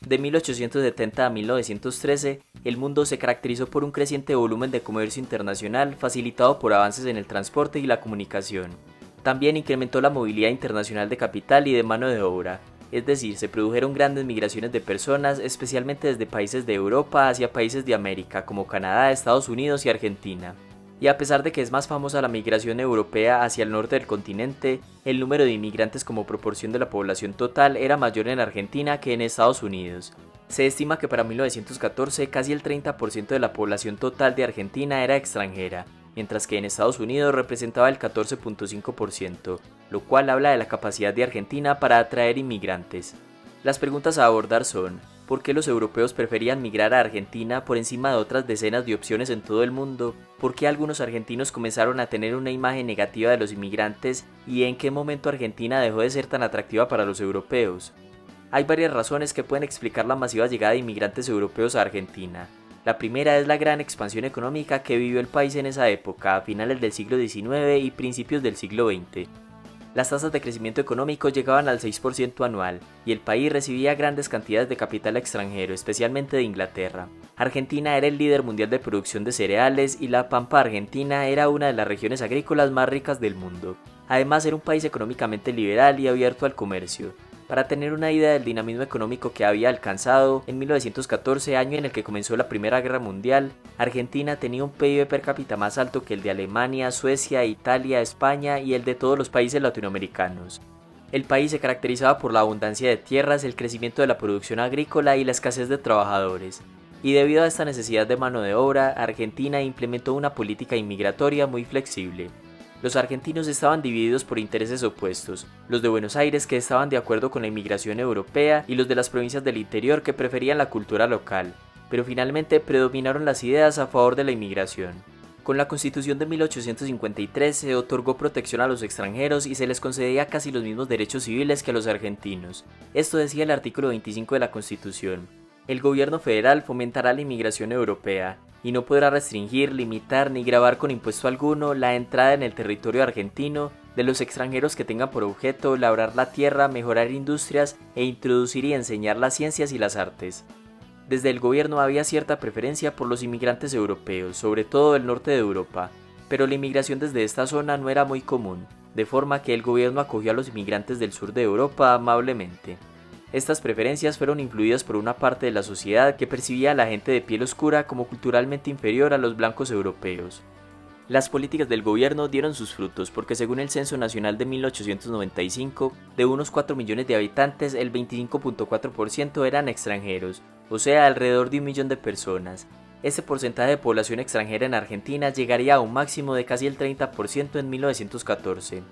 De 1870 a 1913, el mundo se caracterizó por un creciente volumen de comercio internacional facilitado por avances en el transporte y la comunicación. También incrementó la movilidad internacional de capital y de mano de obra, es decir, se produjeron grandes migraciones de personas, especialmente desde países de Europa hacia países de América, como Canadá, Estados Unidos y Argentina. Y a pesar de que es más famosa la migración europea hacia el norte del continente, el número de inmigrantes como proporción de la población total era mayor en Argentina que en Estados Unidos. Se estima que para 1914 casi el 30% de la población total de Argentina era extranjera, mientras que en Estados Unidos representaba el 14.5%, lo cual habla de la capacidad de Argentina para atraer inmigrantes. Las preguntas a abordar son: ¿por qué los europeos preferían migrar a Argentina por encima de otras decenas de opciones en todo el mundo? ¿Por qué algunos argentinos comenzaron a tener una imagen negativa de los inmigrantes? ¿Y en qué momento Argentina dejó de ser tan atractiva para los europeos? Hay varias razones que pueden explicar la masiva llegada de inmigrantes europeos a Argentina. La primera es la gran expansión económica que vivió el país en esa época, a finales del siglo XIX y principios del siglo XX. Las tasas de crecimiento económico llegaban al 6% anual, y el país recibía grandes cantidades de capital extranjero, especialmente de Inglaterra. Argentina era el líder mundial de producción de cereales y la pampa argentina era una de las regiones agrícolas más ricas del mundo. Además, era un país económicamente liberal y abierto al comercio. Para tener una idea del dinamismo económico que había alcanzado, en 1914, año en el que comenzó la Primera Guerra Mundial, Argentina tenía un PIB per cápita más alto que el de Alemania, Suecia, Italia, España y el de todos los países latinoamericanos. El país se caracterizaba por la abundancia de tierras, el crecimiento de la producción agrícola y la escasez de trabajadores. Y debido a esta necesidad de mano de obra, Argentina implementó una política inmigratoria muy flexible. Los argentinos estaban divididos por intereses opuestos, los de Buenos Aires que estaban de acuerdo con la inmigración europea y los de las provincias del interior que preferían la cultura local, pero finalmente predominaron las ideas a favor de la inmigración. Con la Constitución de 1853 se otorgó protección a los extranjeros y se les concedía casi los mismos derechos civiles que a los argentinos. Esto decía el artículo 25 de la Constitución. El gobierno federal fomentará la inmigración europea y no podrá restringir, limitar ni gravar con impuesto alguno la entrada en el territorio argentino de los extranjeros que tengan por objeto labrar la tierra, mejorar industrias e introducir y enseñar las ciencias y las artes. Desde el gobierno había cierta preferencia por los inmigrantes europeos, sobre todo del norte de Europa, pero la inmigración desde esta zona no era muy común, de forma que el gobierno acogió a los inmigrantes del sur de Europa amablemente. Estas preferencias fueron influidas por una parte de la sociedad que percibía a la gente de piel oscura como culturalmente inferior a los blancos europeos. Las políticas del gobierno dieron sus frutos porque según el Censo Nacional de 1895, de unos 4 millones de habitantes, el 25.4% eran extranjeros, o sea, alrededor de 1 millón de personas. Este porcentaje de población extranjera en Argentina llegaría a un máximo de casi el 30% en 1914.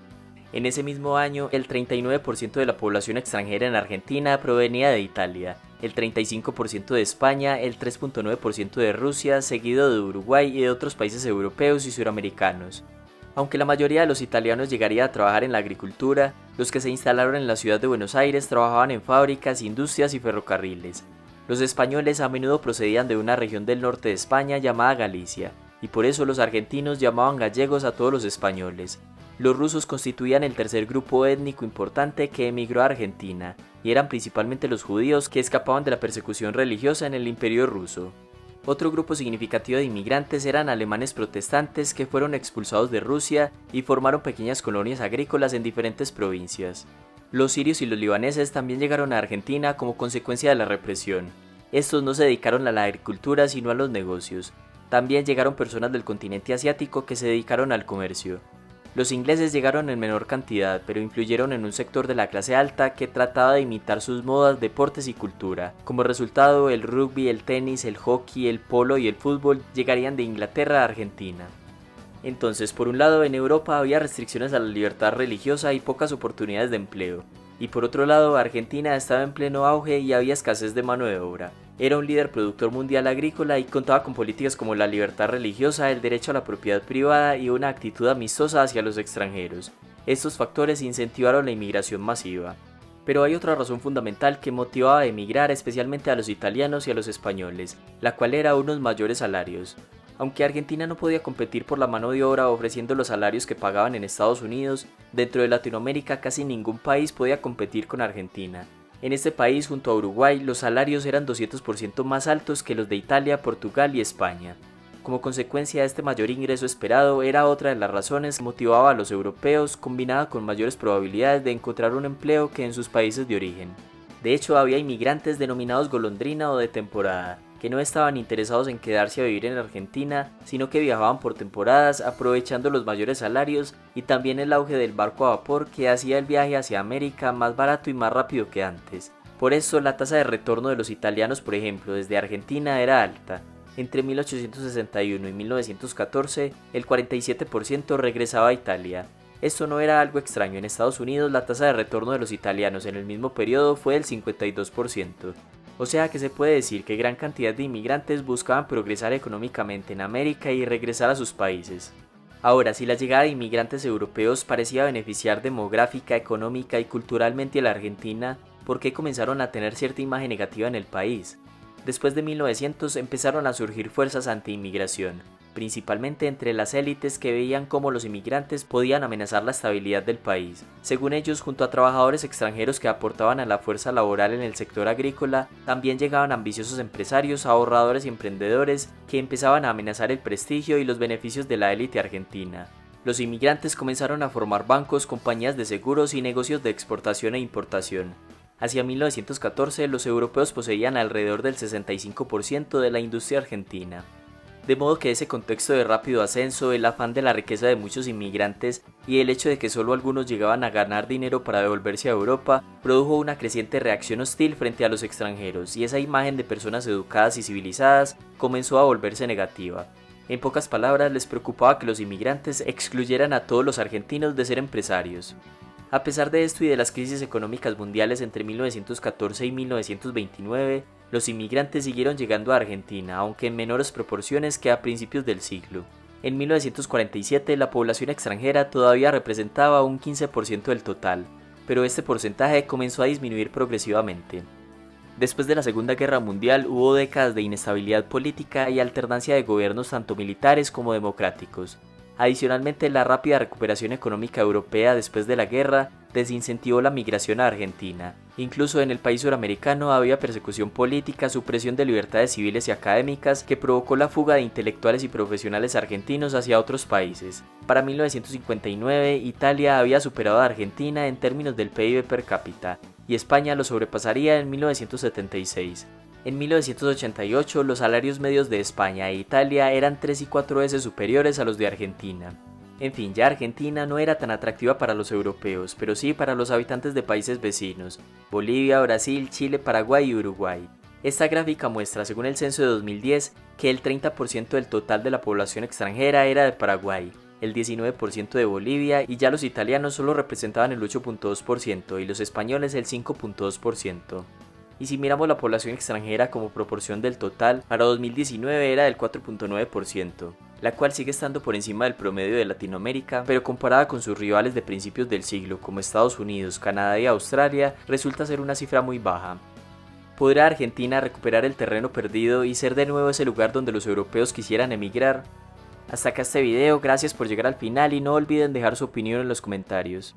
En ese mismo año, el 39% de la población extranjera en Argentina provenía de Italia, el 35% de España, el 3.9% de Rusia, seguido de Uruguay y de otros países europeos y suramericanos. Aunque la mayoría de los italianos llegaría a trabajar en la agricultura, los que se instalaron en la ciudad de Buenos Aires trabajaban en fábricas, industrias y ferrocarriles. Los españoles a menudo procedían de una región del norte de España llamada Galicia, y por eso los argentinos llamaban gallegos a todos los españoles. Los rusos constituían el tercer grupo étnico importante que emigró a Argentina, y eran principalmente los judíos que escapaban de la persecución religiosa en el Imperio ruso. Otro grupo significativo de inmigrantes eran alemanes protestantes que fueron expulsados de Rusia y formaron pequeñas colonias agrícolas en diferentes provincias. Los sirios y los libaneses también llegaron a Argentina como consecuencia de la represión. Estos no se dedicaron a la agricultura sino a los negocios. También llegaron personas del continente asiático que se dedicaron al comercio. Los ingleses llegaron en menor cantidad, pero influyeron en un sector de la clase alta que trataba de imitar sus modas, deportes y cultura. Como resultado, el rugby, el tenis, el hockey, el polo y el fútbol llegarían de Inglaterra a Argentina. Entonces, por un lado, en Europa había restricciones a la libertad religiosa y pocas oportunidades de empleo. Y por otro lado, Argentina estaba en pleno auge y había escasez de mano de obra. Era un líder productor mundial agrícola y contaba con políticas como la libertad religiosa, el derecho a la propiedad privada y una actitud amistosa hacia los extranjeros. Estos factores incentivaron la inmigración masiva. Pero hay otra razón fundamental que motivaba a emigrar especialmente a los italianos y a los españoles, la cual era unos mayores salarios. Aunque Argentina no podía competir por la mano de obra ofreciendo los salarios que pagaban en Estados Unidos, dentro de Latinoamérica casi ningún país podía competir con Argentina. En este país, junto a Uruguay, los salarios eran 200% más altos que los de Italia, Portugal y España. Como consecuencia de este mayor ingreso esperado, era otra de las razones que motivaba a los europeos, combinada con mayores probabilidades de encontrar un empleo que en sus países de origen. De hecho, había inmigrantes denominados golondrina o de temporada, que no estaban interesados en quedarse a vivir en Argentina, sino que viajaban por temporadas aprovechando los mayores salarios y también el auge del barco a vapor que hacía el viaje hacia América más barato y más rápido que antes. Por eso la tasa de retorno de los italianos, por ejemplo, desde Argentina era alta. Entre 1861 y 1914, el 47% regresaba a Italia. Esto no era algo extraño. En Estados Unidos la tasa de retorno de los italianos en el mismo periodo fue del 52%. O sea que se puede decir que gran cantidad de inmigrantes buscaban progresar económicamente en América y regresar a sus países. Ahora, si la llegada de inmigrantes europeos parecía beneficiar demográfica, económica y culturalmente a la Argentina, ¿por qué comenzaron a tener cierta imagen negativa en el país? Después de 1900 empezaron a surgir fuerzas anti-inmigración, principalmente entre las élites que veían cómo los inmigrantes podían amenazar la estabilidad del país. Según ellos, junto a trabajadores extranjeros que aportaban a la fuerza laboral en el sector agrícola, también llegaban ambiciosos empresarios, ahorradores y emprendedores que empezaban a amenazar el prestigio y los beneficios de la élite argentina. Los inmigrantes comenzaron a formar bancos, compañías de seguros y negocios de exportación e importación. Hacia 1914, los europeos poseían alrededor del 65% de la industria argentina. De modo que ese contexto de rápido ascenso, el afán de la riqueza de muchos inmigrantes y el hecho de que solo algunos llegaban a ganar dinero para devolverse a Europa, produjo una creciente reacción hostil frente a los extranjeros, y esa imagen de personas educadas y civilizadas comenzó a volverse negativa. En pocas palabras, les preocupaba que los inmigrantes excluyeran a todos los argentinos de ser empresarios. A pesar de esto y de las crisis económicas mundiales entre 1914 y 1929, los inmigrantes siguieron llegando a Argentina, aunque en menores proporciones que a principios del siglo. En 1947 la población extranjera todavía representaba un 15% del total, pero este porcentaje comenzó a disminuir progresivamente. Después de la Segunda Guerra Mundial hubo décadas de inestabilidad política y alternancia de gobiernos tanto militares como democráticos. Adicionalmente, la rápida recuperación económica europea después de la guerra desincentivó la migración a Argentina. Incluso en el país suramericano había persecución política, supresión de libertades civiles y académicas que provocó la fuga de intelectuales y profesionales argentinos hacia otros países. Para 1959, Italia había superado a Argentina en términos del PIB per cápita, y España lo sobrepasaría en 1976. En 1988, los salarios medios de España e Italia eran 3 y 4 veces superiores a los de Argentina. En fin, ya Argentina no era tan atractiva para los europeos, pero sí para los habitantes de países vecinos: Bolivia, Brasil, Chile, Paraguay y Uruguay. Esta gráfica muestra, según el censo de 2010, que el 30% del total de la población extranjera era de Paraguay, el 19% de Bolivia, y ya los italianos solo representaban el 8.2% y los españoles el 5.2%. Y si miramos la población extranjera como proporción del total, para 2019 era del 4.9%, la cual sigue estando por encima del promedio de Latinoamérica, pero comparada con sus rivales de principios del siglo como Estados Unidos, Canadá y Australia, resulta ser una cifra muy baja. ¿Podrá Argentina recuperar el terreno perdido y ser de nuevo ese lugar donde los europeos quisieran emigrar? Hasta acá este video, gracias por llegar al final y no olviden dejar su opinión en los comentarios.